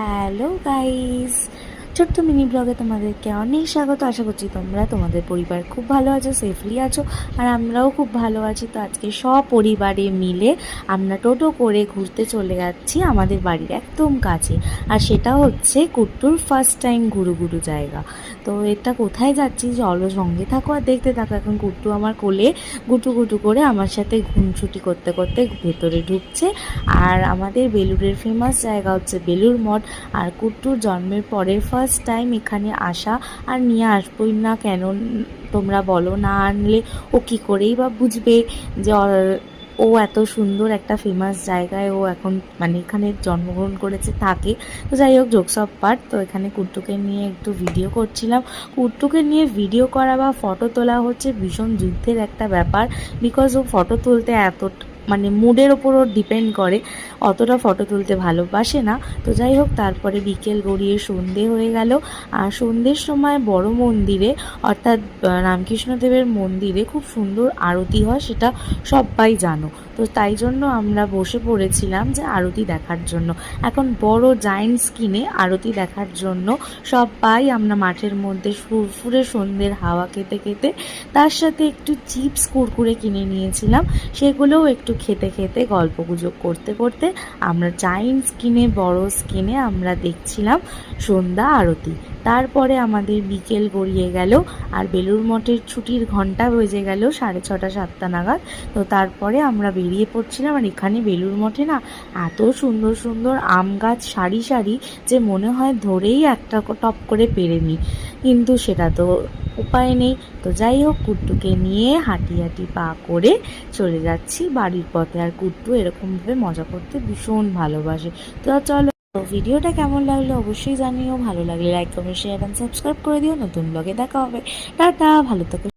Hello guys, ছোট্ট mini ব্লগে তোমাদেরকে অনেক স্বাগত। আশা করছি তোমরা তোমাদের পরিবার খুব ভালো আছো, সেফলি আছো, আর আমরাও খুব ভালো আছি। তো আজকে সপরিবারে মিলে আমরা টোটো করে ঘুরতে চলে যাচ্ছি আমাদের বাড়ির একদম কাছে, আর সেটা হচ্ছে কুট্টুর ফার্স্ট টাইম ঘুরু ঘুরু জায়গা। তো এটা কোথায় যাচ্ছি, চলো সঙ্গে থাকো আর দেখতে থাকো। এখন কুট্টু আমার কোলে গুটু গুটু করে আমার সাথে ঘুমছুটি করতে করতে ভেতরে ঢুকছে। আর আমাদের বেলুড়ের ফেমাস জায়গা হচ্ছে বেলুড় মঠ, আর কুট্টুর জন্মের পরের ফার্স্ট টাইম এখানে আসা। আর নিয়ে আসবোই না কেন তোমরা বলো, না আনলে ও কী করেই বা বুঝবে যে ও এত সুন্দর একটা ফেমাস জায়গায় ও এখন মানে এখানে জন্মগ্রহণ করেছে থাকে। তো যাই হোক, জোকস অফ পার্ট। তো এখানে কুট্টুকে নিয়ে একটু ভিডিও করছিলাম। কুট্টুকে নিয়ে ভিডিও করা বা ফটো তোলা হচ্ছে ভীষণ যুদ্ধের একটা ব্যাপার, বিকজ ও ফটো তুলতে এত মানে মুডের ওপর ওর ডিপেন্ড করে, অতটা ফটো তুলতে ভালোবাসে না। তো যাই হোক, তারপরে বিকেল গড়িয়ে সন্ধে হয়ে গেল। আর সন্ধ্যের সময় বড় মন্দিরে অর্থাৎ রামকৃষ্ণদেবের মন্দিরে খুব সুন্দর আরতি হয়, সেটা সবাই জানো। তো তাই জন্য আমরা বসে পড়েছিলাম যে আরতি দেখার জন্য। এখন বড় জায়েন্ট স্ক্রিনে আরতি দেখার জন্য সবাই আমরা মাঠের মধ্যে ফুরফুরে সন্ধ্যের হাওয়া খেতে খেতে, তার সাথে একটু চিপস কুরকুরে কিনে নিয়েছিলাম, সেগুলোও একটু খেতে খেতে গল্পগুজব করতে করতে আমরা জায়েন্ট স্ক্রিনে বড় স্ক্রিনে আমরা দেখছিলাম সন্ধ্যা আরতি। তারপরে আমাদের বিকেল গড়িয়ে গেল, আর বেলুড় মঠের ছুটির ঘন্টা বেজে গেল 6:30 7টা নাগাদ। তো তারপরে আমরা বেরিয়ে পড়ছিলাম। আর এখানে বেলুড় মঠে না এত সুন্দর সুন্দর আম গাছ সারি সারি যে মনে হয় ধরেই একটা টপ করে পেরে নিই, কিন্তু সেটা তো উপায় নেই। তো যাই হোক, কুট্টুকে নিয়ে হাঁটি হাঁটি পা করে চলে যাচ্ছি বাড়ির পথে। আর কুট্টু এরকমভাবে মজা করতে ভীষণ ভালোবাসে। তো চলো, ভিডিওটা কেমন লাগলো অবশ্যই জানিও। ভালো লাগলে like comment share and subscribe করে দিও। নতুন ব্লগে দেখা হবে। টাটা, ভালো থেকো।